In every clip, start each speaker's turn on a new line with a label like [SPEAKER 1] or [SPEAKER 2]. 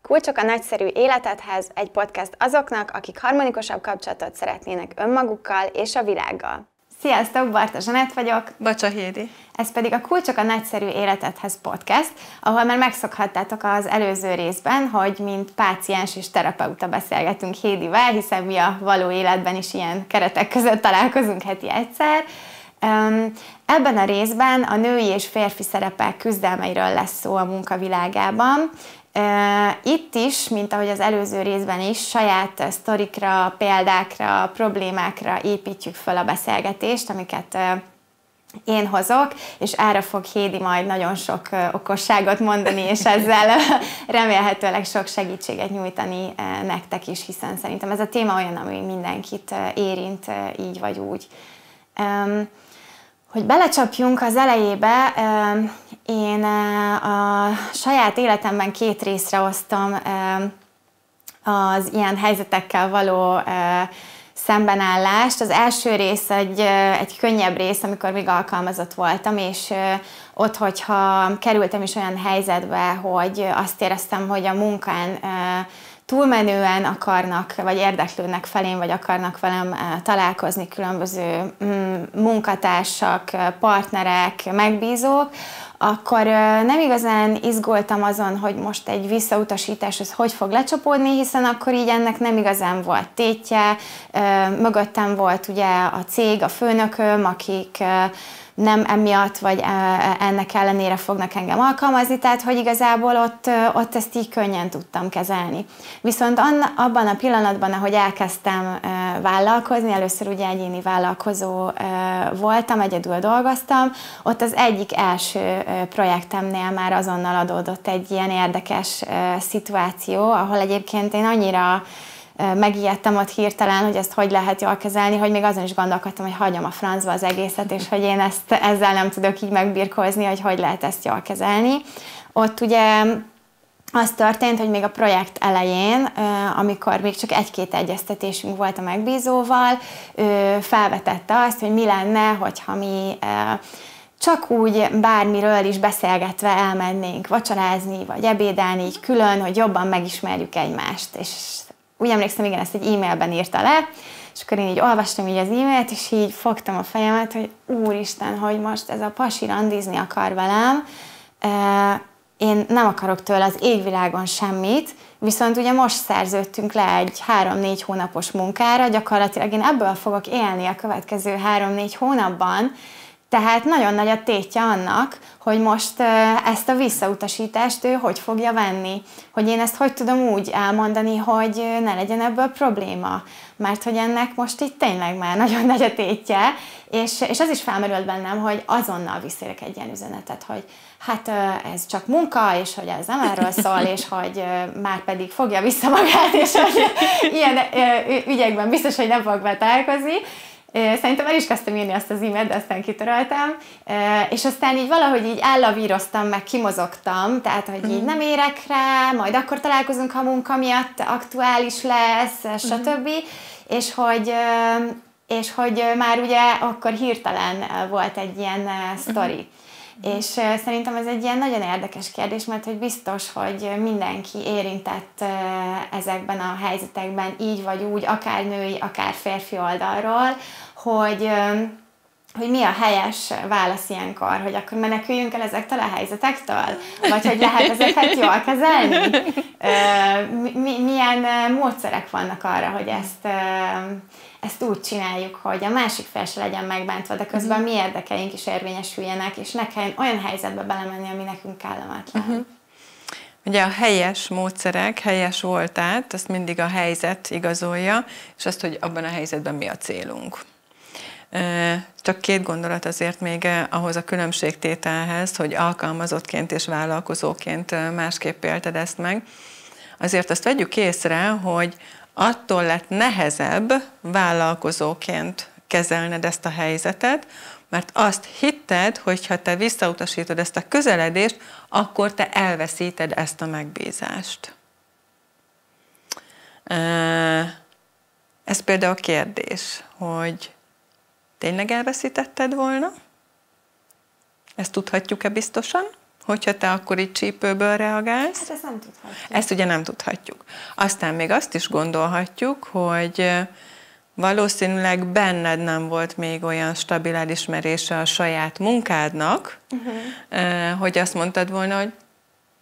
[SPEAKER 1] Kulcsok a nagyszerű életedhez, egy podcast azoknak, akik harmonikusabb kapcsolatot szeretnének önmagukkal és a világgal. Sziasztok, Barta Zsanett vagyok.
[SPEAKER 2] Bacsa Hédi.
[SPEAKER 1] Ez pedig a Kulcsok a nagyszerű életedhez podcast, ahol már megszokhattátok az előző részben, hogy mint páciens és terapeuta beszélgetünk Hédivel, hiszen mi a való életben is ilyen keretek között találkozunk heti egyszer. Ebben a részben a női és férfi szerepek küzdelmeiről lesz szó a munkavilágában. Itt is, mint ahogy az előző részben is, saját sztorikra, példákra, problémákra építjük fel a beszélgetést, amiket én hozok, és erre fog Hédi majd nagyon sok okosságot mondani, és ezzel remélhetőleg sok segítséget nyújtani nektek is, hiszen szerintem ez a téma olyan, ami mindenkit érint így vagy úgy. Hogy belecsapjunk az elejébe, én a saját életemben 2 részre osztom az ilyen helyzetekkel való szembenállást. Az első rész egy könnyebb rész, amikor még alkalmazott voltam, és ott, hogyha kerültem is olyan helyzetbe, hogy azt éreztem, hogy a munkán túlmenően akarnak, vagy érdeklődnek felém, vagy akarnak velem találkozni különböző munkatársak, partnerek, megbízók, akkor nem igazán izgultam azon, hogy most egy visszautasítás az hogy fog lecsapódni, hiszen akkor így ennek nem igazán volt tétje. Mögöttem volt ugye a cég, a főnököm, akik nem emiatt, vagy ennek ellenére fognak engem alkalmazni, tehát hogy igazából ott ezt így könnyen tudtam kezelni. Viszont abban a pillanatban, ahogy elkezdtem vállalkozni, először ugye egyéni vállalkozó voltam, egyedül dolgoztam, ott az egyik első projektemnél már azonnal adódott egy ilyen érdekes szituáció, ahol egyébként én annyira megijedtem ott hirtelen, hogy ezt hogy lehet jól kezelni, hogy még azon is gondolkodtam, hogy hagyom a francba az egészet, és hogy én ezzel nem tudok így megbirkózni, hogy lehet ezt jól kezelni. Ott ugye az történt, hogy még a projekt elején, amikor még csak 1-2 egyeztetésünk volt a megbízóval, ő felvetette azt, hogy mi lenne, hogyha mi csak úgy bármiről is beszélgetve elmennénk vacsorázni, vagy ebédelni így külön, hogy jobban megismerjük egymást. És úgy emlékszem, igen, ezt egy e-mailben írta le, és akkor én így olvastam így az e-mailt, és így fogtam a fejemet, hogy úristen, hogy most ez a pasi randizni akar velem, én nem akarok tőle az égvilágon semmit, viszont ugye most szerződtünk le egy 3-4 hónapos munkára, gyakorlatilag én ebből fogok élni a következő 3-4 hónapban, tehát nagyon nagy a tétje annak, hogy most ezt a visszautasítást ő hogy fogja venni, hogy én ezt hogy tudom úgy elmondani, hogy ne legyen ebből probléma, mert hogy ennek most itt tényleg már nagyon nagy a tétje, és az is felmerült bennem, hogy azonnal visszérek egy ilyen üzenetet, hogy hát ez csak munka, és hogy ez nem erről szól, és hogy már pedig fogja vissza magát, és hogy ilyen ügyekben biztos, hogy nem fog találkozni. Szerintem el is kezdtem írni azt az e-mailt, de aztán kitöröltem, és aztán így valahogy így ellavíroztam, meg kimozogtam, tehát hogy így nem érek rá, majd akkor találkozunk, ha munka miatt aktuális lesz, stb. És hogy már ugye akkor hirtelen volt egy ilyen sztori. És szerintem ez egy ilyen nagyon érdekes kérdés, mert hogy biztos, hogy mindenki érintett ezekben a helyzetekben így vagy úgy, akár női, akár férfi oldalról, hogy mi a helyes válasz ilyenkor, hogy akkor meneküljünk el ezektől a helyzetektől? Vagy hogy lehet ezeket jól kezelni? Milyen módszerek vannak arra, hogy ezt úgy csináljuk, hogy a másik fél se legyen megbántva, de közben mi érdekeink is érvényesüljenek, és ne kelljen olyan helyzetbe belemenni, ami nekünk kellemetlen.
[SPEAKER 2] Ugye a helyes módszerek, helyes voltát, azt mindig a helyzet igazolja, és azt, hogy abban a helyzetben mi a célunk. Csak 2 gondolat azért még ahhoz a különbségtételhez, hogy alkalmazottként és vállalkozóként másképp élted ezt meg. Azért azt vegyük észre, hogy attól lett nehezebb vállalkozóként kezelned ezt a helyzetet, mert azt hitted, hogy ha te visszautasítod ezt a közeledést, akkor te elveszíted ezt a megbízást. Ez például a kérdés, hogy tényleg elveszítetted volna? Ezt tudhatjuk-e biztosan, hogyha te akkor így csípőből reagálsz.
[SPEAKER 1] Hát ezt nem tudhatjuk.
[SPEAKER 2] Ezt ugye nem tudhatjuk. Aztán még azt is gondolhatjuk, hogy valószínűleg benned nem volt még olyan stabil elismerése a saját munkádnak, hogy azt mondtad volna, hogy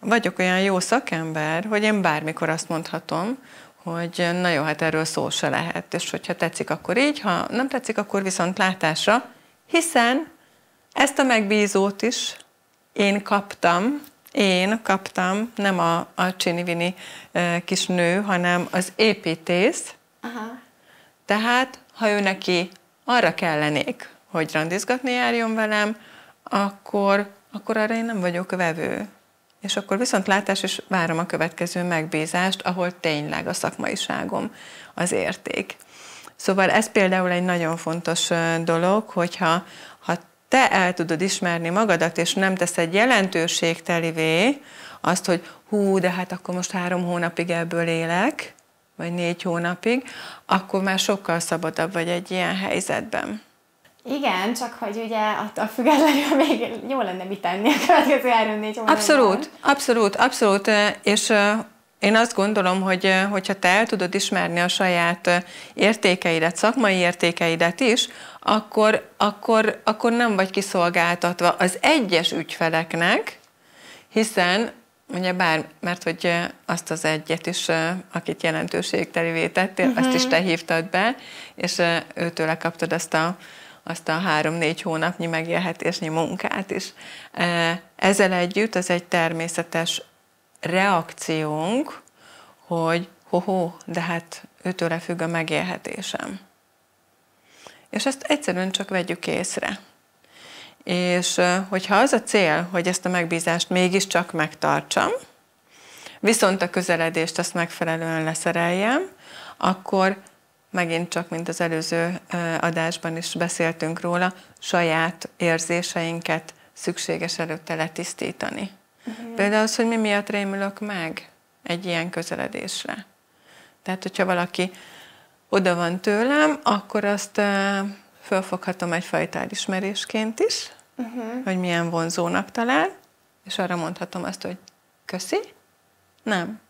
[SPEAKER 2] vagyok olyan jó szakember, hogy én bármikor azt mondhatom, hogy na jó, hát erről szó se lehet, és hogyha tetszik, akkor így, ha nem tetszik, akkor viszont látásra, hiszen ezt a megbízót is én kaptam, nem a csini-vini kis nő, hanem az építész. Aha. Tehát, ha ő neki arra kellenék, hogy randizgatni járjon velem, akkor arra én nem vagyok vevő. És akkor viszont látás, és várom a következő megbízást, ahol tényleg a szakmaiságom az érték. Szóval ez például egy nagyon fontos dolog, hogyha te el tudod ismerni magadat, és nem teszed jelentőségtelivé azt, hogy hú, de hát akkor most 3 hónapig ebből élek, vagy 4 hónapig, akkor már sokkal szabadabb vagy egy ilyen helyzetben.
[SPEAKER 1] Igen, csak hogy ugye attól függetlenül még jó lenne mit tenni a következő 3-4 hónapban.
[SPEAKER 2] Abszolút. És én azt gondolom, hogy hogyha te el tudod ismerni a saját értékeidet, szakmai értékeidet is, akkor nem vagy kiszolgáltatva az egyes ügyfeleknek, hiszen ugye mert hogy azt az egyet is, akit jelentőségtelivé tettél, azt is te hívtad be, és őtőle kaptad azt a 3-4 hónapnyi megélhetésnyi munkát is. Ezzel együtt az egy természetes reakciónk, hogy de hát őtőle függ a megélhetésem. És ezt egyszerűen csak vegyük észre. És hogyha az a cél, hogy ezt a megbízást mégiscsak megtartsam, viszont a közeledést azt megfelelően leszereljem, akkor megint csak, mint az előző adásban is beszéltünk róla, saját érzéseinket szükséges előtte letisztítani. Például az, hogy mi miatt rémülök meg egy ilyen közeledésre. Tehát, hogyha valaki oda van tőlem, akkor azt fölfoghatom egyfajta elismerésként is, hogy milyen vonzónak talál, és arra mondhatom azt, hogy köszi, nem.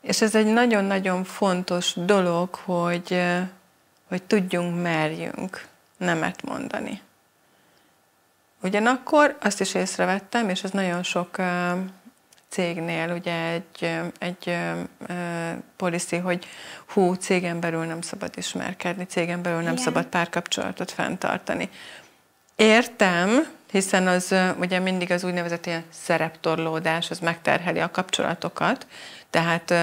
[SPEAKER 2] És ez egy nagyon-nagyon fontos dolog, hogy merjünk nemet mondani. Ugyanakkor azt is észrevettem, és ez nagyon sok cégnél ugye egy policy, hogy cégen belül nem szabad ismerkedni, cégen belül nem szabad párkapcsolatot fenntartani. Értem, hiszen az ugye mindig az úgynevezett ilyen szereptorlódás, az megterheli a kapcsolatokat, tehát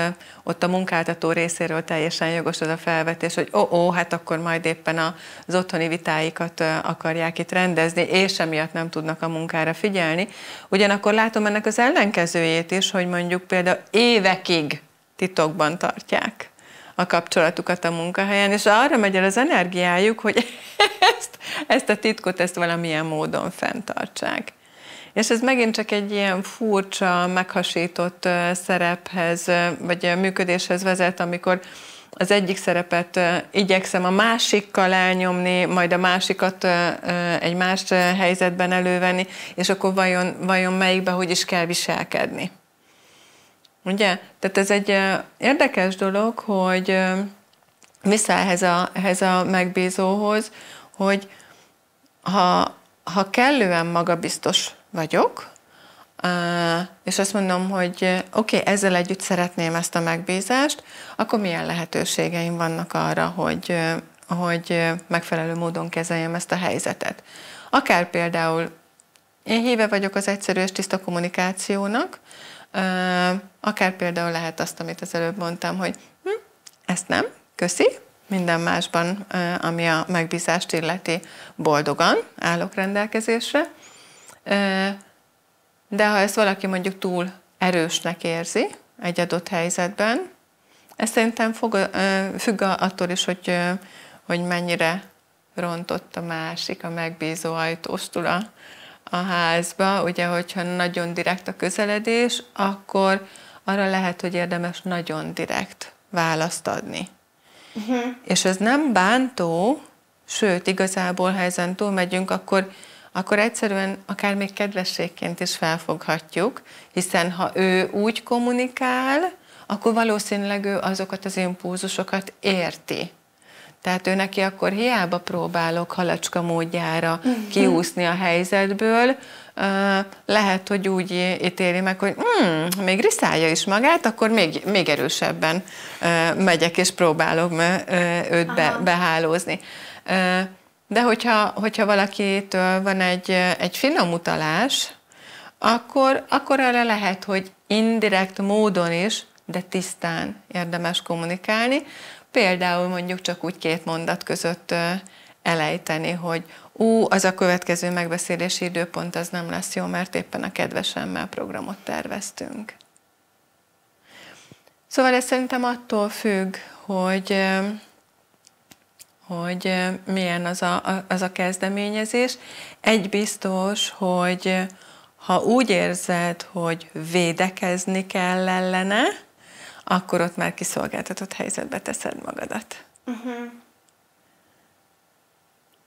[SPEAKER 2] ott a munkáltató részéről teljesen jogos az a felvetés, hogy hát akkor majd éppen az otthoni vitáikat akarják itt rendezni, és emiatt nem tudnak a munkára figyelni. Ugyanakkor látom ennek az ellenkezőjét is, hogy mondjuk például évekig titokban tartják a kapcsolatukat a munkahelyen, és arra megy el az energiájuk, hogy ezt a titkot, ezt valamilyen módon fenntartsák. És ez megint csak egy ilyen furcsa, meghasított szerephez, vagy működéshez vezet, amikor az egyik szerepet igyekszem a másikkal elnyomni, majd a másikat egy más helyzetben elővenni, és akkor vajon melyikbe hogy is kell viselkedni. Ugye? Tehát ez egy érdekes dolog, hogy vissza ehhez a megbízóhoz, hogy ha kellően magabiztos vagyok, és azt mondom, hogy oké, ezzel együtt szeretném ezt a megbízást, akkor milyen lehetőségeim vannak arra, hogy megfelelő módon kezeljem ezt a helyzetet. Akár például én híve vagyok az egyszerű és tiszta kommunikációnak, akár például lehet azt, amit az előbb mondtam, hogy ezt nem, köszi, minden másban, ami a megbízást illeti, boldogan állok rendelkezésre. De ha ezt valaki mondjuk túl erősnek érzi egy adott helyzetben, ez szerintem függ attól is, hogy mennyire rontott a másik, a megbízó ajtóstul a házba. Ugye, hogyha nagyon direkt a közeledés, akkor arra lehet, hogy érdemes nagyon direkt választ adni. És ez nem bántó, sőt, igazából, ha ezen túlmegyünk, akkor egyszerűen akár még kedvességként is felfoghatjuk, hiszen ha ő úgy kommunikál, akkor valószínűleg ő azokat az impulzusokat érti. Tehát ő neki akkor hiába próbálok halacska módjára kiúszni a helyzetből, lehet, hogy úgy ítéli meg, hogy még riszálja is magát, akkor még erősebben megyek és próbálok őt behálózni. De hogyha valakitől van egy finom utalás, akkor arra lehet, hogy indirekt módon is, de tisztán érdemes kommunikálni. Például mondjuk csak úgy 2 mondat között elejteni, hogy az a következő megbeszélési időpont az nem lesz jó, mert éppen a kedvesemmel programot terveztünk. Szóval ez szerintem attól függ, hogy milyen az a kezdeményezés. Egy biztos, hogy ha úgy érzed, hogy védekezni kell ellene, akkor ott már kiszolgáltatott helyzetbe teszed magadat.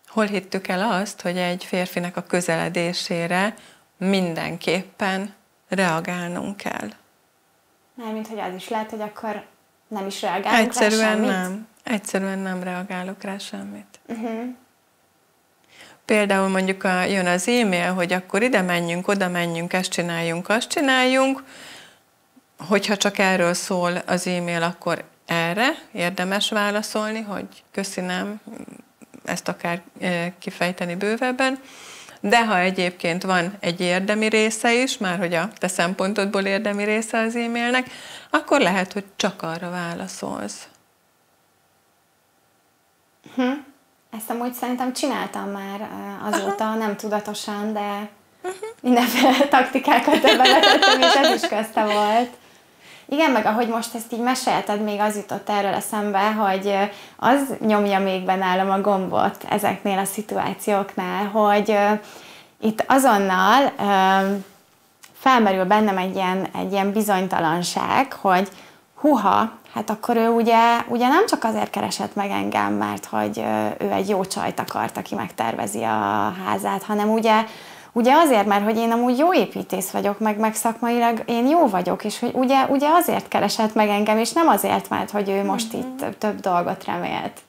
[SPEAKER 2] Hol hittük el azt, hogy egy férfinak a közeledésére mindenképpen reagálnunk kell?
[SPEAKER 1] Mármint, hogy az is lehet, hogy akkor nem is reagálunk rá semmit?
[SPEAKER 2] Egyszerűen nem reagálok rá semmit. Például mondjuk jön az e-mail, hogy akkor ide menjünk, oda menjünk, ezt csináljunk, azt csináljunk. Hogyha csak erről szól az e-mail, akkor erre érdemes válaszolni, hogy köszi, nem, ezt akár kifejteni bővebben. De ha egyébként van egy érdemi része is, már hogy a te szempontodból érdemi része az e-mailnek, akkor lehet, hogy csak arra válaszolsz.
[SPEAKER 1] Ezt amúgy szerintem csináltam már azóta, nem tudatosan, de mindenféle taktikákat beletettem, és ez is közte volt. Igen, meg ahogy most ezt így mesélted, még az jutott erről eszembe, hogy az nyomja még be nálam a gombot ezeknél a szituációknál, hogy itt azonnal felmerül bennem egy ilyen bizonytalanság, hogy hát akkor ő ugye nem csak azért keresett meg engem, mert hogy ő egy jó csajt akart, aki megtervezi a házát, hanem ugye azért, mert hogy én amúgy jó építész vagyok, meg szakmailag én jó vagyok, és hogy ugye azért keresett meg engem, és nem azért, mert hogy ő most itt több dolgot remélt.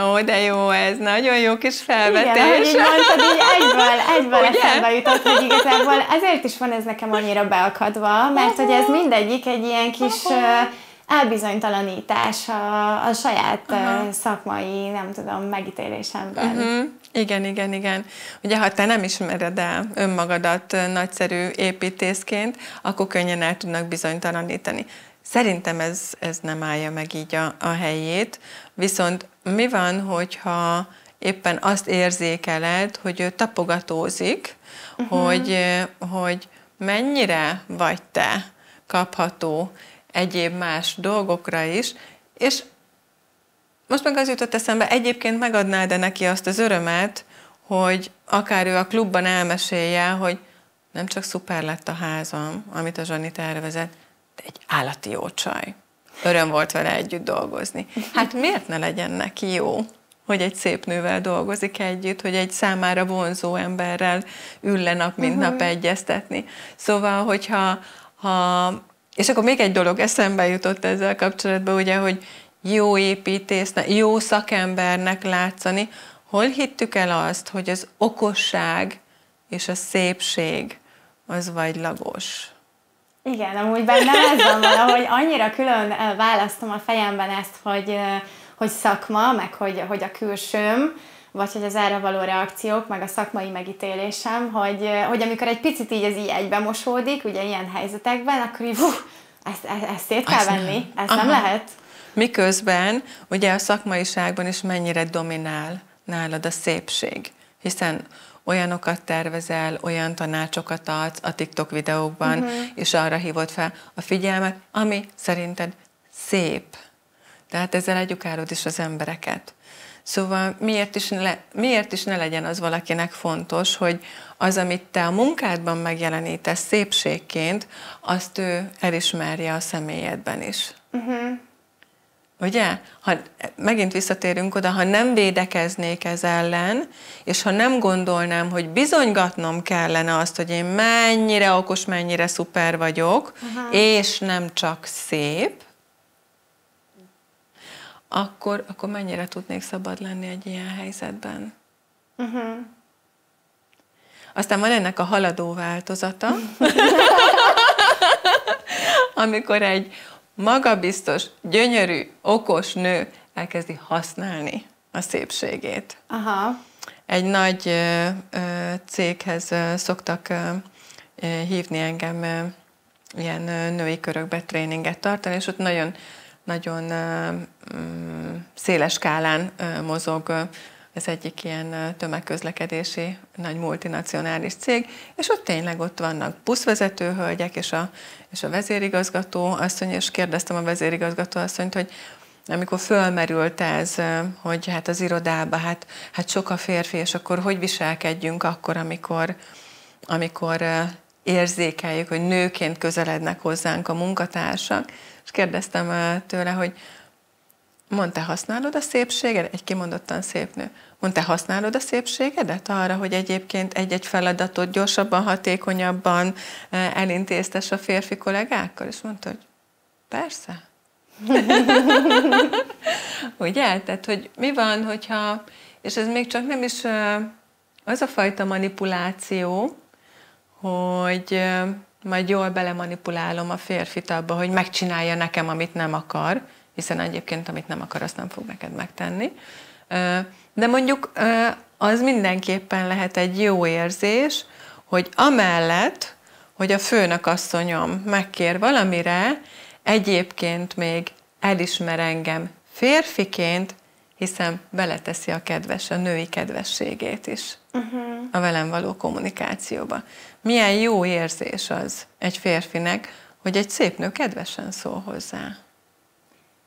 [SPEAKER 2] Ó, de jó ez, nagyon jó kis felvetés.
[SPEAKER 1] Igen, ahogy így mondtad, így egyből eszembe jutott, hogy igazából ezért is van ez nekem annyira beakadva, mert hogy ez mindegyik egy ilyen kis elbizonytalanítás a saját szakmai, nem tudom, megítélésemben.
[SPEAKER 2] Igen. Ugye, ha te nem ismered el önmagadat nagyszerű építészként, akkor könnyen el tudnak bizonytalanítani. Szerintem ez nem állja meg így a helyét, viszont mi van, hogyha éppen azt érzékeled, hogy ő tapogatózik, hogy mennyire vagy te kapható egyéb más dolgokra is, és most meg az jutott eszembe, egyébként megadnád-e neki azt az örömet, hogy akár ő a klubban elmesélje, hogy nem csak szuper lett a házam, amit a Zsani tervezett, de egy állati jó csaj. Öröm volt vele együtt dolgozni. Hát miért ne legyen neki jó, hogy egy szép nővel dolgozik együtt, hogy egy számára vonzó emberrel ül le nap, mint nap egyeztetni. Szóval, hogyha és akkor még egy dolog eszembe jutott ezzel kapcsolatban, ugye, hogy jó építésznek, jó szakembernek látszani, hol hittük el azt, hogy az okosság és a szépség az vagylagos?
[SPEAKER 1] Igen, amúgy bennem ez van valahogy, annyira külön választom a fejemben ezt, hogy szakma, meg hogy a külsőm, vagy hogy az erre való reakciók, meg a szakmai megítélésem, hogy amikor egy picit így ez így egybemosódik, ugye ilyen helyzetekben, akkor így ezt szét kell venni, ezt nem lehet.
[SPEAKER 2] Miközben ugye a szakmaiságban is mennyire dominál nálad a szépség, hiszen olyanokat tervezel, olyan tanácsokat adsz a TikTok videókban, és arra hívod fel a figyelmet, ami szerinted szép. Tehát ezzel edukálod is az embereket. Szóval miért is ne legyen az valakinek fontos, hogy az, amit te a munkádban megjelenítesz szépségként, azt ő elismerje a személyedben is. Ugye? Ha megint visszatérünk oda, ha nem védekeznék ez ellen, és ha nem gondolnám, hogy bizonygatnom kellene azt, hogy én mennyire okos, mennyire szuper vagyok, és nem csak szép, akkor mennyire tudnék szabad lenni egy ilyen helyzetben. Aztán van ennek a haladó változata, amikor egy magabiztos, gyönyörű, okos nő elkezdi használni a szépségét. Egy nagy céghez szoktak hívni engem ilyen női körökbe tréninget tartani, és ott nagyon széles skálán mozog ez egyik ilyen tömegközlekedési nagy multinacionális cég, és ott tényleg ott vannak buszvezető hölgyek, és a vezérigazgató asszony, és kérdeztem a vezérigazgató asszonyt, hogy amikor fölmerült ez, hogy hát az irodában, hát sok a férfi, és akkor hogy viselkedjünk akkor, amikor érzékeljük, hogy nőként közelednek hozzánk a munkatársak, és kérdeztem tőle, hogy te használod a szépségedet? Egy kimondottan szép nő. Te használod a szépségedet arra, hogy egyébként egy-egy feladatot gyorsabban, hatékonyabban elintéztes a férfi kollégákkal? És mondta, hogy persze. Ugye? Tehát, hogy mi van, hogyha, és ez még csak nem is az a fajta manipuláció, hogy majd jól belemanipulálom a férfit abba, hogy megcsinálja nekem, amit nem akar, hiszen egyébként, amit nem akar, azt nem fog neked megtenni. De mondjuk az mindenképpen lehet egy jó érzés, hogy amellett, hogy a főnökasszonyom megkér valamire, egyébként még elismer engem férfiként, hiszen beleteszi a női kedvességét is a velem való kommunikációba. Milyen jó érzés az egy férfinek, hogy egy szép nő kedvesen szól hozzá.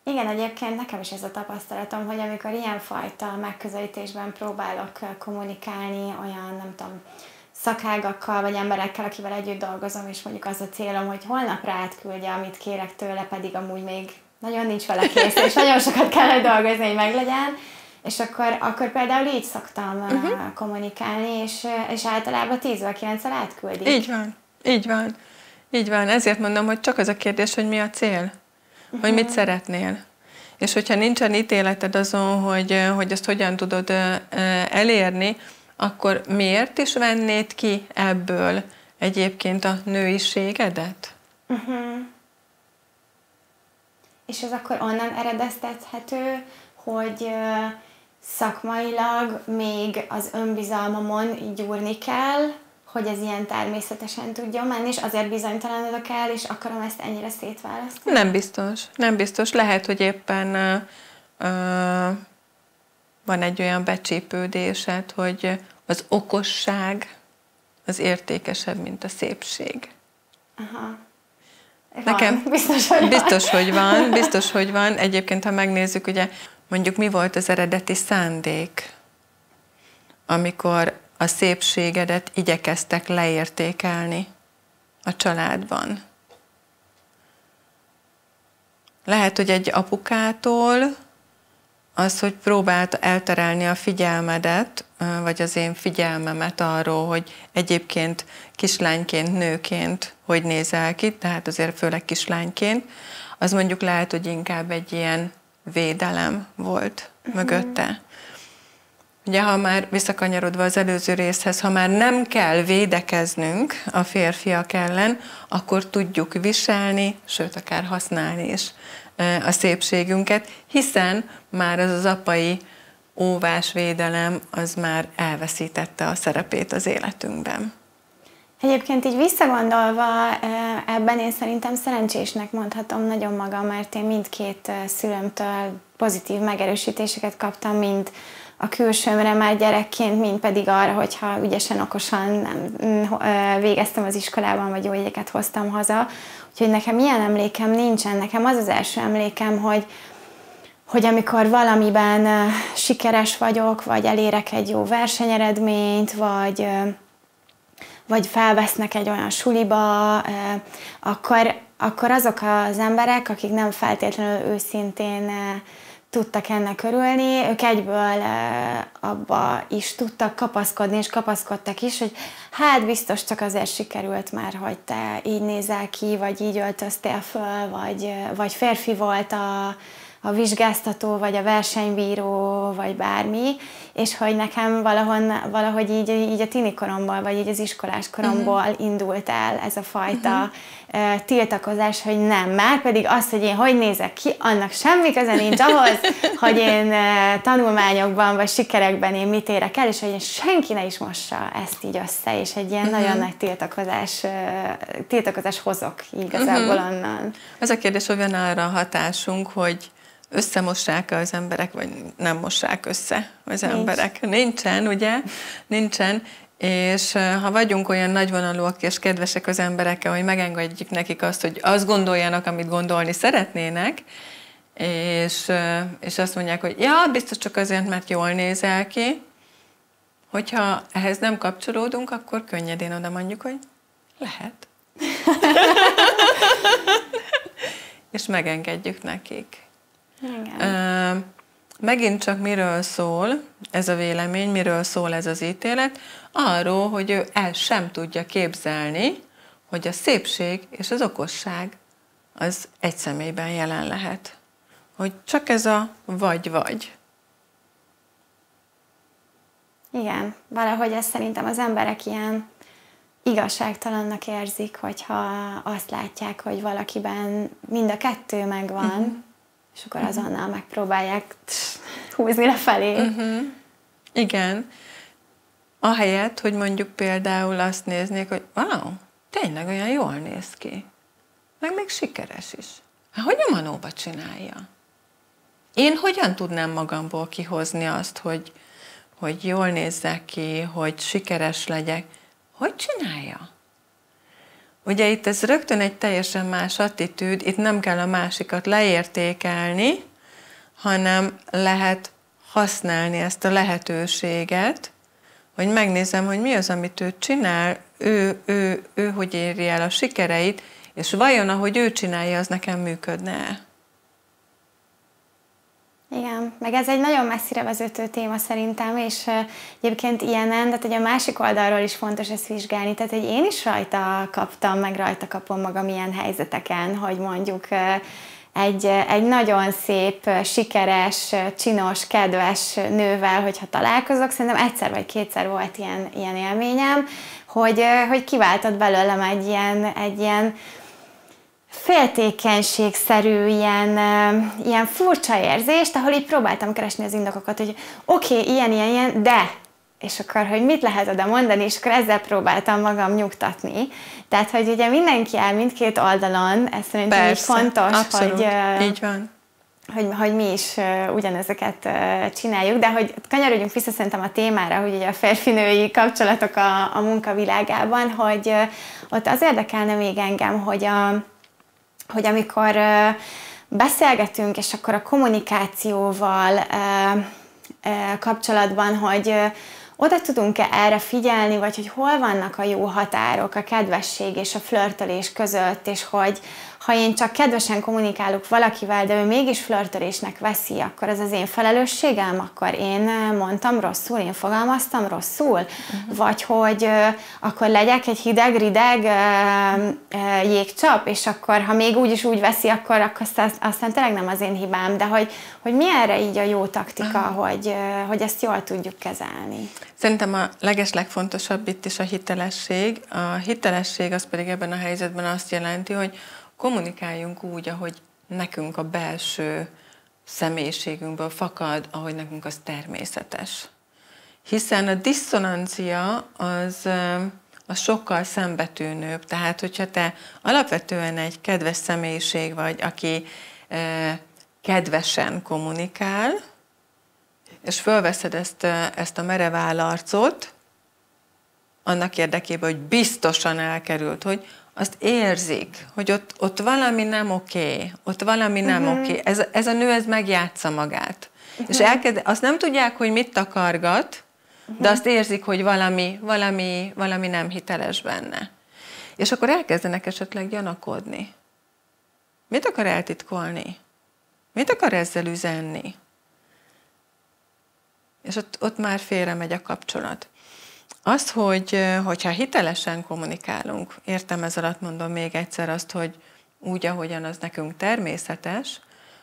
[SPEAKER 1] Igen, egyébként nekem is ez a tapasztalatom, hogy amikor ilyenfajta megközelítésben próbálok kommunikálni olyan, nem tudom, szakágakkal, vagy emberekkel, akivel együtt dolgozom, és mondjuk az a célom, hogy holnapra átküldje, amit kérek tőle, pedig amúgy még nagyon nincs vele kész, és nagyon sokat kellene dolgozni, hogy meglegyen, és akkor például így szoktam kommunikálni, és általában 10-ből 9-szer átküldik.
[SPEAKER 2] Így van. Ezért mondom, hogy csak az a kérdés, hogy mi a cél, hogy mit szeretnél. És hogyha nincsen ítéleted azon, hogy ezt hogyan tudod elérni, akkor miért is vennéd ki ebből egyébként a nőiségedet?
[SPEAKER 1] És ez akkor onnan eredeztethető, hogy szakmailag még az önbizalmamon gyúrni kell, hogy ez ilyen természetesen tudjon menni, és azért bizonytalanodok el, és akarom ezt ennyire szétválasztani?
[SPEAKER 2] Nem biztos. Lehet, hogy éppen van egy olyan becsípődésed, hogy az okosság az értékesebb, mint a szépség. Nekem biztos, hogy van. Egyébként, ha megnézzük, ugye mondjuk mi volt az eredeti szándék, amikor a szépségedet igyekeztek leértékelni a családban. Lehet, hogy egy apukától az, hogy próbált elterelni a figyelmedet, vagy az én figyelmemet arról, hogy egyébként kislányként, nőként hogy nézel ki, tehát azért főleg kislányként, az mondjuk lehet, hogy inkább egy ilyen védelem volt mögötte. Ugye, ha már visszakanyarodva az előző részhez, ha már nem kell védekeznünk a férfiak ellen, akkor tudjuk viselni, sőt, akár használni is a szépségünket, hiszen már az apai óvásvédelem az már elveszítette a szerepét az életünkben.
[SPEAKER 1] Egyébként így visszagondolva ebben én szerintem szerencsésnek mondhatom nagyon magam, mert én mindkét szülőmtől pozitív megerősítéseket kaptam, mind a külsőmre már gyerekként, mind pedig arra, hogyha ügyesen, okosan végeztem az iskolában, vagy jó jegyeket hoztam haza. Úgyhogy nekem ilyen emlékem nincsen. Nekem az az első emlékem, hogy amikor valamiben sikeres vagyok, vagy elérek egy jó versenyeredményt, vagy felvesznek egy olyan suliba, akkor azok az emberek, akik nem feltétlenül őszintén tudtak ennek örülni, ők egyből abba is tudtak kapaszkodni, és kapaszkodtak is, hogy hát biztos csak azért sikerült már, hogy te így nézel ki, vagy így öltöztél föl, vagy férfi volt a vizsgáztató, vagy a versenybíró, vagy bármi, és hogy nekem valahogy így a tini koromból, vagy így az iskolás koromból indult el ez a fajta tiltakozás, hogy nem, már pedig az, hogy én hogy nézek ki, annak semmi köze nincs ahhoz, hogy én tanulmányokban, vagy sikerekben én mit érek el, és hogy én senki ne is mossa ezt így össze, és egy ilyen nagyon nagy tiltakozás hozok igazából onnan.
[SPEAKER 2] Az a kérdés, hogy van arra a hatásunk, hogy összemossák az emberek, vagy nem mossák össze az emberek. Nincsen, ugye? Nincsen. És ha vagyunk olyan nagyvonalúak és kedvesek az emberekkel, hogy megengedjük nekik azt, hogy azt gondoljanak, amit gondolni szeretnének, és azt mondják, hogy ja, biztos csak azért, mert jól nézel ki. Hogyha ehhez nem kapcsolódunk, akkor könnyedén oda mondjuk, hogy lehet. És megengedjük nekik.
[SPEAKER 1] Igen.
[SPEAKER 2] Megint csak miről szól ez a vélemény, miről szól ez az ítélet? Arról, hogy ő el sem tudja képzelni, hogy a szépség és az okosság az egy személyben jelen lehet. Hogy csak ez a vagy-vagy.
[SPEAKER 1] Igen, valahogy ezt szerintem az emberek ilyen igazságtalannak érzik, hogyha azt látják, hogy valakiben mind a kettő megvan, és akkor azonnal megpróbálják húzni lefelé.
[SPEAKER 2] Igen. Ahelyett, hogy mondjuk például azt néznék, hogy wow, tényleg olyan jól néz ki. Meg még sikeres is. Hát hogy a manóba csinálja? Én hogyan tudnám magamból kihozni azt, hogy jól nézzek ki, hogy sikeres legyek? Hogy csinálja? Ugye itt ez rögtön egy teljesen más attitűd, itt nem kell a másikat leértékelni, hanem lehet használni ezt a lehetőséget, hogy megnézem, hogy mi az, amit ő csinál, ő hogy éri el a sikereit, és vajon, ahogy ő csinálja, az nekem működne-e?
[SPEAKER 1] Igen, meg ez egy nagyon messzire vezető téma szerintem, és egyébként ilyenen, tehát hogy a másik oldalról is fontos ezt vizsgálni, tehát hogy én is rajta kaptam, meg rajta kapom magam ilyen helyzeteken, hogy mondjuk egy nagyon szép, sikeres, csinos, kedves nővel, hogyha találkozok, szerintem egyszer vagy kétszer volt ilyen élményem, hogy kiváltott belőlem egy ilyen féltékenységszerű, ilyen furcsa érzést, ahol így próbáltam keresni az indokokat, hogy oké, ilyen, de, és akkor, hogy mit lehet oda mondani, és akkor ezzel próbáltam magam nyugtatni. Tehát, hogy ugye mindenki el mindkét oldalon, ez szerintem így fontos,
[SPEAKER 2] abszolút, így van.
[SPEAKER 1] Hogy mi is ugyanezeket csináljuk, de hogy kanyarodjunk vissza szerintem a témára, hogy ugye a férfi-női kapcsolatok a munkavilágában, hogy ott az érdekelne még engem, hogy amikor beszélgetünk, és akkor a kommunikációval kapcsolatban, hogy oda tudunk-e erre figyelni, vagy hogy hol vannak a jó határok a kedvesség és a flörtölés között, és hogy ha én csak kedvesen kommunikálok valakivel, de ő mégis flörtölésnek veszi, akkor ez az én felelősségem, akkor én mondtam rosszul, én fogalmaztam rosszul, vagy hogy akkor legyek egy hideg-rideg jégcsap, és akkor ha még úgy veszi, akkor aztán tényleg nem az én hibám, de hogy mi erre így a jó taktika, hogy ezt jól tudjuk kezelni.
[SPEAKER 2] Szerintem a legeslegfontosabb itt is a hitelesség. A hitelesség az pedig ebben a helyzetben azt jelenti, hogy kommunikáljunk úgy, ahogy nekünk a belső személyiségünkből fakad, ahogy nekünk az természetes. Hiszen a disszonancia az sokkal szembetűnőbb. Tehát, hogyha te alapvetően egy kedves személyiség vagy, aki kedvesen kommunikál, és fölveszed ezt a merev állarcot, annak érdekében, hogy biztosan elkerült, hogy azt érzik, hogy ott valami nem oké, ott valami nem oké. Ez a nő, ez megjátsza magát. És azt nem tudják, hogy mit takargat, de azt érzik, hogy valami nem hiteles benne. És akkor elkezdenek esetleg gyanakodni. Mit akar eltitkolni? Mit akar ezzel üzenni? És ott már félre megy a kapcsolat. Az, hogyha hitelesen kommunikálunk, értem ez alatt mondom még egyszer azt, hogy úgy, ahogyan az nekünk természetes,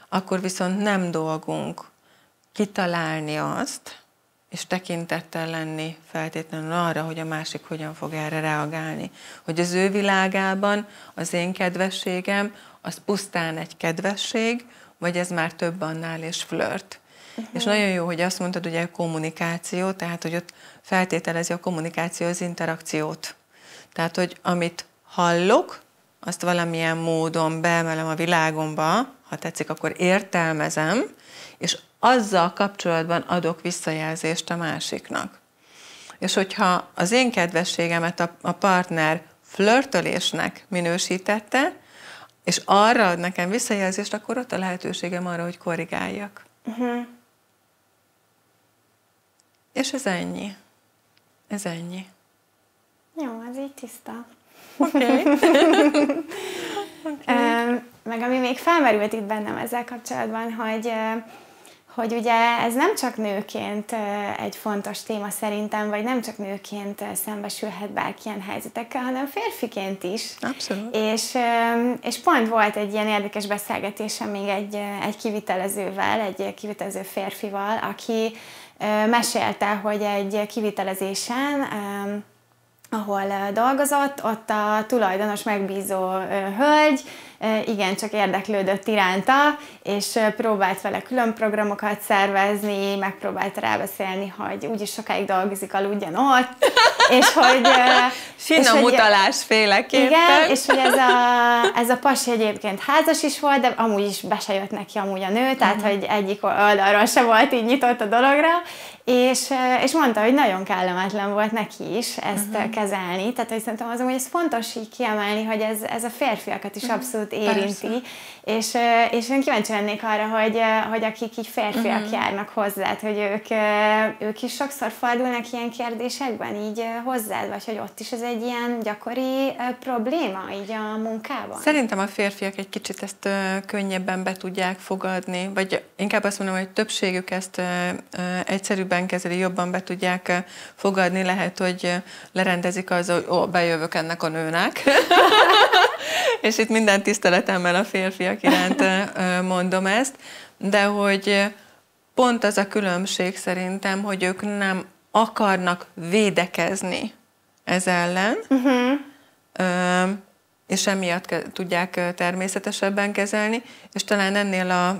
[SPEAKER 2] akkor viszont nem dolgunk kitalálni azt, és tekintettel lenni feltétlenül arra, hogy a másik hogyan fog erre reagálni. Hogy az ő világában az én kedvességem, az pusztán egy kedvesség, vagy ez már több annál és flört. És nagyon jó, hogy azt mondtad, ugye a kommunikáció, tehát hogy ott feltételezi a kommunikáció az interakciót. Tehát, hogy amit hallok, azt valamilyen módon beemelem a világomba, ha tetszik, akkor értelmezem, és azzal kapcsolatban adok visszajelzést a másiknak. És hogyha az én kedvességemet a partner flörtölésnek minősítette, és arra ad nekem visszajelzést, akkor ott a lehetőségem arra, hogy korrigáljak. És ez ennyi. Ez ennyi.
[SPEAKER 1] Jó, ez így tiszta.
[SPEAKER 2] Oké.
[SPEAKER 1] Meg ami még felmerült itt bennem ezzel kapcsolatban, hogy ugye ez nem csak nőként egy fontos téma szerintem, vagy nem csak nőként szembesülhet bárki ilyen helyzetekkel, hanem férfiként is.
[SPEAKER 2] Abszolút.
[SPEAKER 1] És pont volt egy ilyen érdekes beszélgetésem még egy kivitelezővel, egy kivitelező férfival, aki mesélte, hogy egy kivitelezésen, ahol dolgozott, ott a tulajdonos megbízó hölgy igencsak érdeklődött iránta, és próbált vele külön programokat szervezni, megpróbált rábeszélni, hogy úgyis sokáig dolgozik, aludjon ott, és hogy...
[SPEAKER 2] Finom utalás féleképpen.
[SPEAKER 1] Igen, és hogy ez a pasi egyébként házas is volt, de amúgy is be se jött neki amúgy a nő, tehát hogy egyik oldalról se volt így nyitott a dologra, és mondta, hogy nagyon kellemetlen volt neki is ezt kezelni, tehát hogy szerintem az, hogy ez fontos így kiemelni, hogy ez a férfiakat is abszolút érinti, és én kíváncsi lennék arra, hogy akik így férfiak járnak hozzád, hogy ők is sokszor fordulnak ilyen kérdésekben így hozzád, vagy hogy ott is ez egy ilyen gyakori probléma így a munkában?
[SPEAKER 2] Szerintem a férfiak egy kicsit ezt könnyebben be tudják fogadni, vagy inkább azt mondom, hogy többségük ezt egyszerűbben kezeli, jobban be tudják fogadni, lehet, hogy lerendezik azzal, hogy bejövök ennek a nőnek. És itt minden tiszteletemmel a férfiak iránt mondom ezt, de hogy pont az a különbség szerintem, hogy ők nem akarnak védekezni ez ellen, és emiatt tudják természetesebben kezelni, és talán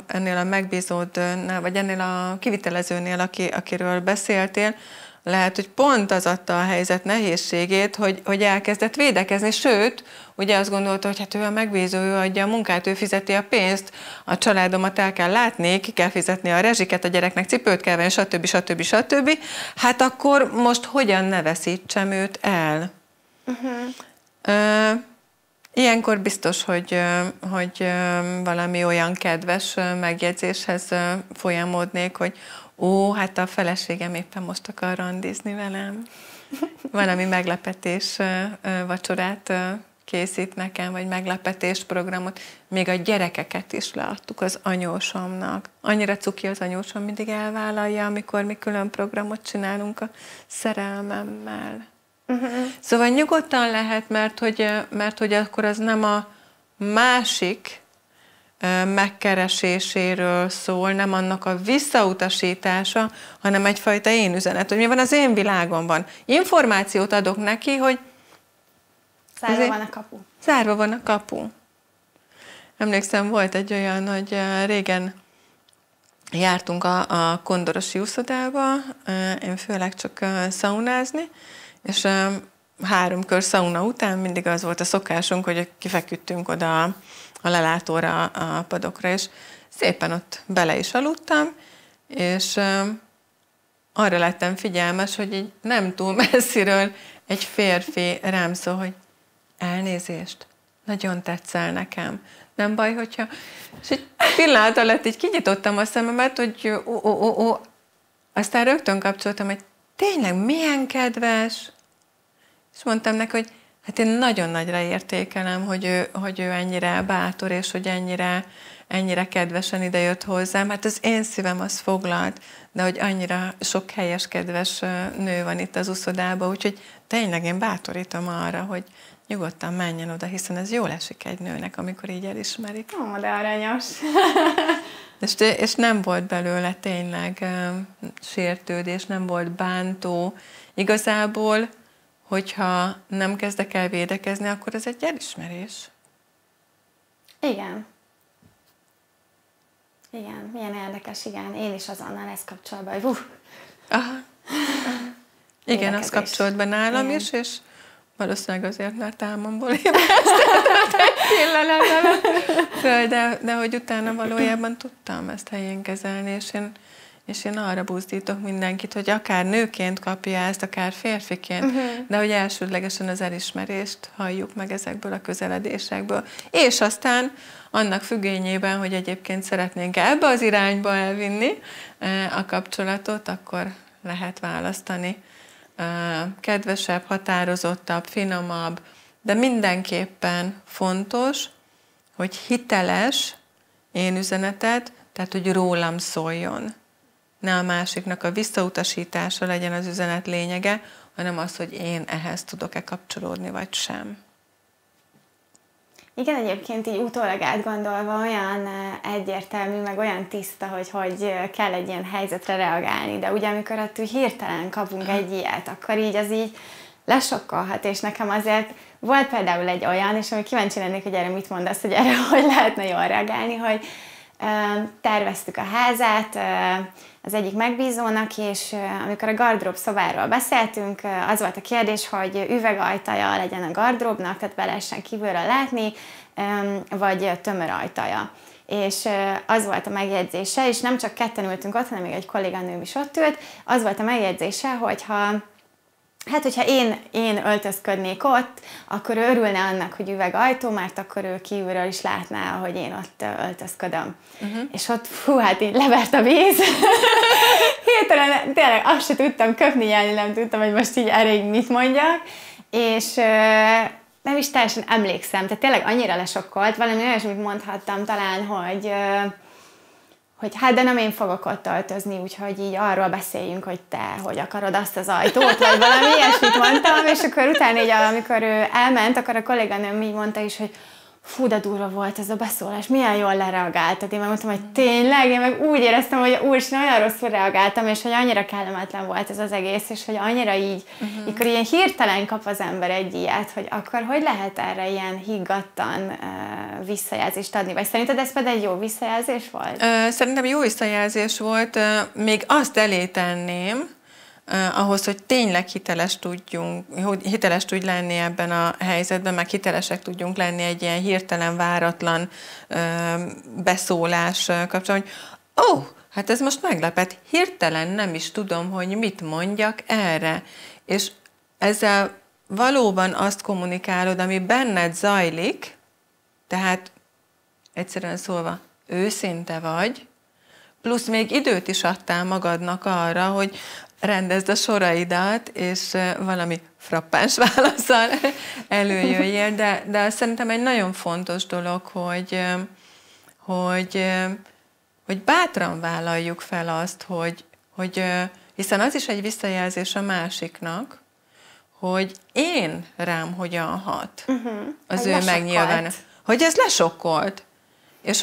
[SPEAKER 2] ennél a megbízódnál, vagy ennél a kivitelezőnél, akiről beszéltél, lehet, hogy pont az adta a helyzet nehézségét, hogy elkezdett védekezni, sőt, ugye azt gondolta, hogy hát ő a megbízó, ő adja a munkát, ő fizeti a pénzt, a családomat el kell látni, ki kell fizetni a rezsiket, a gyereknek cipőt kell venni, stb. Hát akkor most hogyan ne veszítsem őt el? Ilyenkor biztos, hogy valami olyan kedves megjegyzéshez folyamodnék, hogy hát a feleségem éppen most akar randizni velem. Valami meglepetés vacsorát készít nekem, vagy meglepetés programot. Még a gyerekeket is leadtuk az anyósomnak. Annyira cuki az anyósom, mindig elvállalja, amikor mi külön programot csinálunk a szerelmemmel. Szóval nyugodtan lehet, mert hogy akkor az nem a másik megkereséséről szól, nem annak a visszautasítása, hanem egyfajta én üzenet, hogy mi van az én világomban. Információt adok neki, hogy
[SPEAKER 1] zárva van a kapu.
[SPEAKER 2] Zárva van a kapu. Emlékszem, volt egy olyan, hogy régen jártunk a kondorosi úszodába, én főleg csak szaunázni, és 3 kör szauna után mindig az volt a szokásunk, hogy kifeküdtünk oda a lelátóra, a padokra, és szépen ott bele is aludtam, és arra lettem figyelmes, hogy így nem túl messziről egy férfi rám szól, hogy elnézést, nagyon tetszel nekem. Nem baj, hogyha... És egy pillanat alatt így kinyitottam a szememet, hogy aztán rögtön kapcsoltam, hogy tényleg milyen kedves. És mondtam neki, hogy hát én nagyon nagyra értékelem, hogy ő ennyire bátor, és hogy ennyire kedvesen idejött hozzám. Hát az én szívem az foglalt, de hogy annyira sok helyes, kedves nő van itt az uszodában, úgyhogy tényleg én bátorítom arra, hogy nyugodtan menjen oda, hiszen ez jól esik egy nőnek, amikor így elismerik.
[SPEAKER 1] Ó, de aranyos.
[SPEAKER 2] És nem volt belőle tényleg sértődés, nem volt bántó. Igazából, hogyha nem kezdek el védekezni, akkor ez egy elismerés.
[SPEAKER 1] Igen. Igen, milyen érdekes, igen. Én is azonnal ezt kapcsolatban, hogy
[SPEAKER 2] Aha. Igen, az kapcsolt be nálam
[SPEAKER 1] igen.
[SPEAKER 2] is, és valószínűleg azért, mert álmomból ébresztetett egy pillanat, de hogy utána valójában tudtam ezt helyén kezelni, és én arra buzdítok mindenkit, hogy akár nőként kapja ezt, akár férfiként, de hogy elsődlegesen az elismerést halljuk meg ezekből a közeledésekből. És aztán annak függvényében, hogy egyébként szeretnénk ebbe az irányba elvinni a kapcsolatot, akkor lehet választani kedvesebb, határozottabb, finomabb, de mindenképpen fontos, hogy hiteles én üzenetet, tehát hogy rólam szóljon. Ne a másiknak a visszautasítása legyen az üzenet lényege, hanem az, hogy én ehhez tudok-e kapcsolódni, vagy sem.
[SPEAKER 1] Igen, egyébként így utólag átgondolva olyan egyértelmű, meg olyan tiszta, hogy kell egy ilyen helyzetre reagálni, de ugye amikor attól hirtelen kapunk egy ilyet, akkor így az így lesokkolhat, és nekem azért volt például egy olyan, és ami kíváncsi lennék, hogy erre mit mondasz, hogy erre hogy lehetne jól reagálni, hogy terveztük a házát az egyik megbízónak, és amikor a gardrób szobáról beszéltünk, az volt a kérdés, hogy üvegajtaja legyen a gardróbnak, tehát be lehessen kívülről látni, vagy tömör ajtaja. És az volt a megjegyzése, és nem csak ketten ültünk ott, hanem még egy kolléganőm is ott ült, az volt a megjegyzése, hogyha én öltözködnék ott, akkor ő örülne annak, hogy üvegajtó, mert akkor ő kívülről is látná, hogy én ott öltözködöm. És ott, hát így levert a víz. Hirtelen tényleg azt se tudtam köpni, nyelni nem tudtam, hogy most így erre mit mondjak. És nem is teljesen emlékszem, tehát tényleg annyira lesokkolt, valami olyasmit mondhattam talán, hogy hát de nem én fogok ott öltözni, úgyhogy így arról beszéljünk, hogy te hogy akarod azt az ajtót, vagy valami ilyesmit mondtam, és akkor utána így, amikor ő elment, akkor a kolléganőm így mondta is, hogy fú, de durva volt ez a beszólás, milyen jól lereagáltad. Én megmondtam, hogy tényleg, én meg úgy éreztem, hogy úristen, olyan rosszul reagáltam, és hogy annyira kellemetlen volt ez az egész, és hogy annyira így, mikor ilyen hirtelen kap az ember egy ilyet, hogy akkor hogy lehet erre ilyen higgadtan visszajelzést adni? Vagy szerinted ez például egy jó visszajelzés volt?
[SPEAKER 2] Szerintem jó visszajelzés volt. Még azt elé tenném, ahhoz, hogy tényleg hiteles tudj lenni ebben a helyzetben, meg hitelesek tudjunk lenni egy ilyen hirtelen, váratlan beszólás kapcsolatban, hogy hát ez most meglepett, hirtelen nem is tudom, hogy mit mondjak erre. És ezzel valóban azt kommunikálod, ami benned zajlik, tehát egyszerűen szólva őszinte vagy, plusz még időt is adtál magadnak arra, hogy rendezd a soraidat, és valami frappáns válaszsal előjöjjél, de szerintem egy nagyon fontos dolog, hogy bátran vállaljuk fel azt, hogy hiszen az is egy visszajelzés a másiknak, hogy én rám hogyan hat az ő megnyilvánulás. Hogy ez lesokkolt. És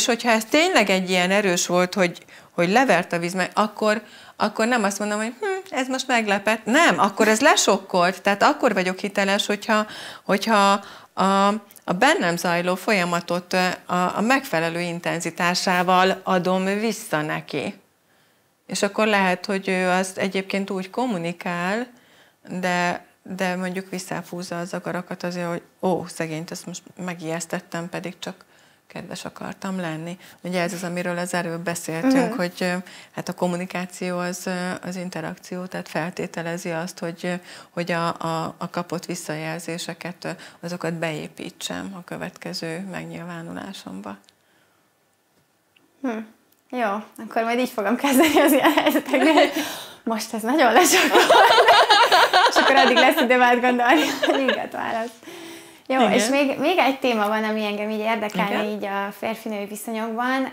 [SPEAKER 2] hogyha ez tényleg egy ilyen erős volt, hogy levert a víz, akkor nem azt mondom, hogy ez most meglepett. Nem, akkor ez lesokkolt. Tehát akkor vagyok hiteles, hogyha a bennem zajló folyamatot a megfelelő intenzitásával adom vissza neki. És akkor lehet, hogy ő azt egyébként úgy kommunikál, de mondjuk visszafúzza a zagarakat azért, hogy szegényt, ezt most megijesztettem, pedig csak kedves akartam lenni. Ugye ez az, amiről az előbb beszéltünk, hogy hát a kommunikáció az interakció, tehát feltételezi azt, hogy a kapott visszajelzéseket, azokat beépítsem a következő megnyilvánulásomba.
[SPEAKER 1] Jó, akkor majd így fogom kezdeni az ilyen helyzeteknél. Most ez nagyon lecsapott. És akkor addig lesz időm átgondolni, hogy miket válasz. Jó, igen. És még egy téma van, ami engem így érdekelne így a férfi-női viszonyokban,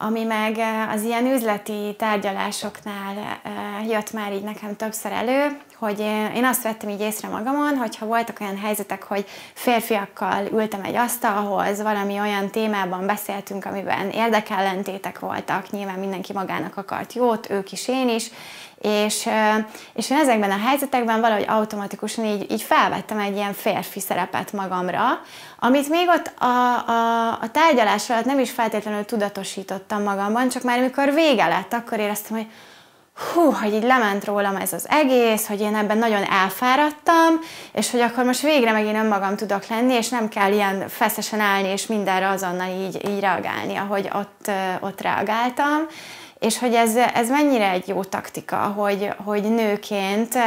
[SPEAKER 1] ami meg az ilyen üzleti tárgyalásoknál jött már így nekem többször elő, hogy én azt vettem így észre magamon, hogyha voltak olyan helyzetek, hogy férfiakkal ültem egy asztalhoz, valami olyan témában beszéltünk, amiben érdekellentétek voltak, nyilván mindenki magának akart jót, ők is, én is, és én ezekben a helyzetekben valahogy automatikusan így felvettem egy ilyen férfi szerepet magamra, amit még ott a tárgyalás alatt nem is feltétlenül tudatosítottam magamban, csak már amikor vége lett, akkor éreztem, hogy hogy így lement rólam ez az egész, hogy én ebben nagyon elfáradtam, és hogy akkor most végre megint önmagam tudok lenni, és nem kell ilyen feszesen állni, és mindenre azonnal így reagálni, ahogy ott reagáltam. És hogy ez mennyire egy jó taktika, hogy nőként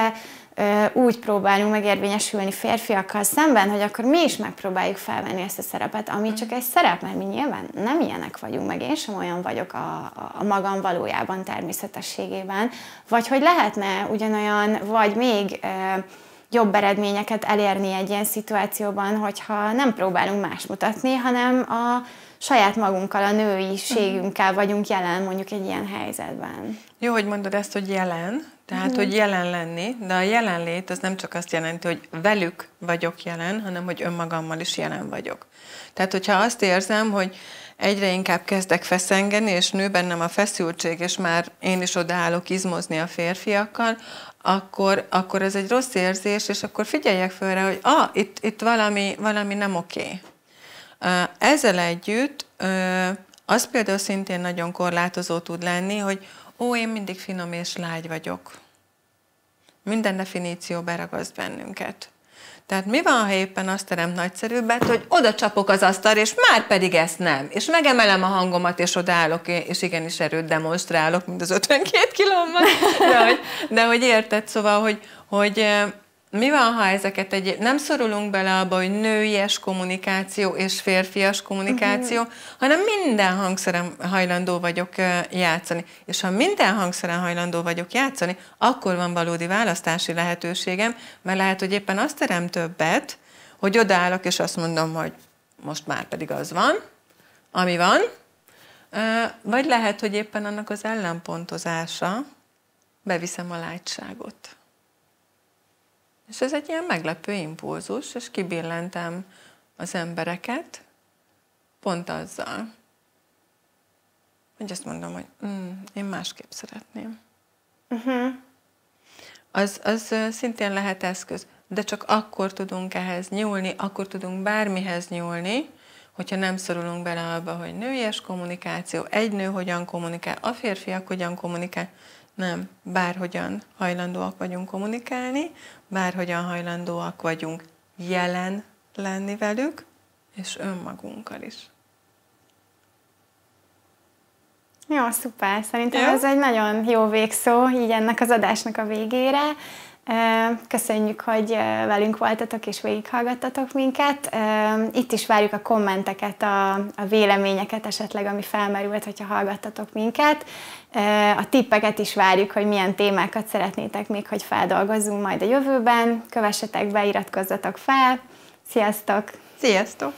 [SPEAKER 1] úgy próbálunk megérvényesülni férfiakkal szemben, hogy akkor mi is megpróbáljuk felvenni ezt a szerepet, ami csak egy szerep, mert mi nyilván nem ilyenek vagyunk, meg én sem olyan vagyok a magam valójában, természetességében, vagy hogy lehetne ugyanolyan, vagy még jobb eredményeket elérni egy ilyen szituációban, hogyha nem próbálunk más mutatni, hanem a saját magunkkal, a nőiségünkkel vagyunk jelen mondjuk egy ilyen helyzetben.
[SPEAKER 2] Jó, hogy mondod ezt, hogy jelen, tehát, hogy jelen lenni, de a jelenlét az nem csak azt jelenti, hogy velük vagyok jelen, hanem, hogy önmagammal is jelen vagyok. Tehát, hogyha azt érzem, hogy egyre inkább kezdek feszengeni, és nő bennem a feszültség, és már én is odaállok izmozni a férfiakkal, akkor ez egy rossz érzés, és akkor figyeljek fel rá, hogy itt valami nem oké. Ezzel együtt az például szintén nagyon korlátozó tud lenni, hogy én mindig finom és lágy vagyok. Minden definíció beragaszt bennünket. Tehát mi van, ha éppen azt teremt nagyszerűbbet, hogy oda csapok az asztalra, és már pedig ezt nem. És megemelem a hangomat, és odaállok, és igenis erőt demonstrálok, mint az 52 kilómmal. De hogy érted, szóval, hogy mi van, ha ezeket nem szorulunk bele abba, hogy nőies kommunikáció és férfias kommunikáció, hanem minden hangszeren hajlandó vagyok játszani. És ha minden hangszeren hajlandó vagyok játszani, akkor van valódi választási lehetőségem, mert lehet, hogy éppen azt terem többet, hogy odaállok, és azt mondom, hogy most már pedig az van, ami van, vagy lehet, hogy éppen annak az ellenpontozása, beviszem a lágyságot. És ez egy ilyen meglepő impulzus, és kibillentem az embereket pont azzal, hogy azt mondom, hogy én másképp szeretném. Az szintén lehet eszköz, de csak akkor tudunk ehhez nyúlni, akkor tudunk bármihez nyúlni, hogyha nem szorulunk bele abba, hogy nőies kommunikáció, egy nő hogyan kommunikál, a férfiak hogyan kommunikál. Nem, bárhogyan hajlandóak vagyunk kommunikálni, bárhogyan hajlandóak vagyunk jelen lenni velük, és önmagunkkal is.
[SPEAKER 1] Jó, szuper. Szerintem ez egy nagyon jó végszó így ennek az adásnak a végére. Köszönjük, hogy velünk voltatok és végighallgattatok minket. Itt is várjuk a kommenteket, a véleményeket esetleg, ami felmerült, hogyha hallgattatok minket. A tippeket is várjuk, hogy milyen témákat szeretnétek még, hogy feldolgozzunk majd a jövőben. Kövessetek be, iratkozzatok fel. Sziasztok!
[SPEAKER 2] Sziasztok!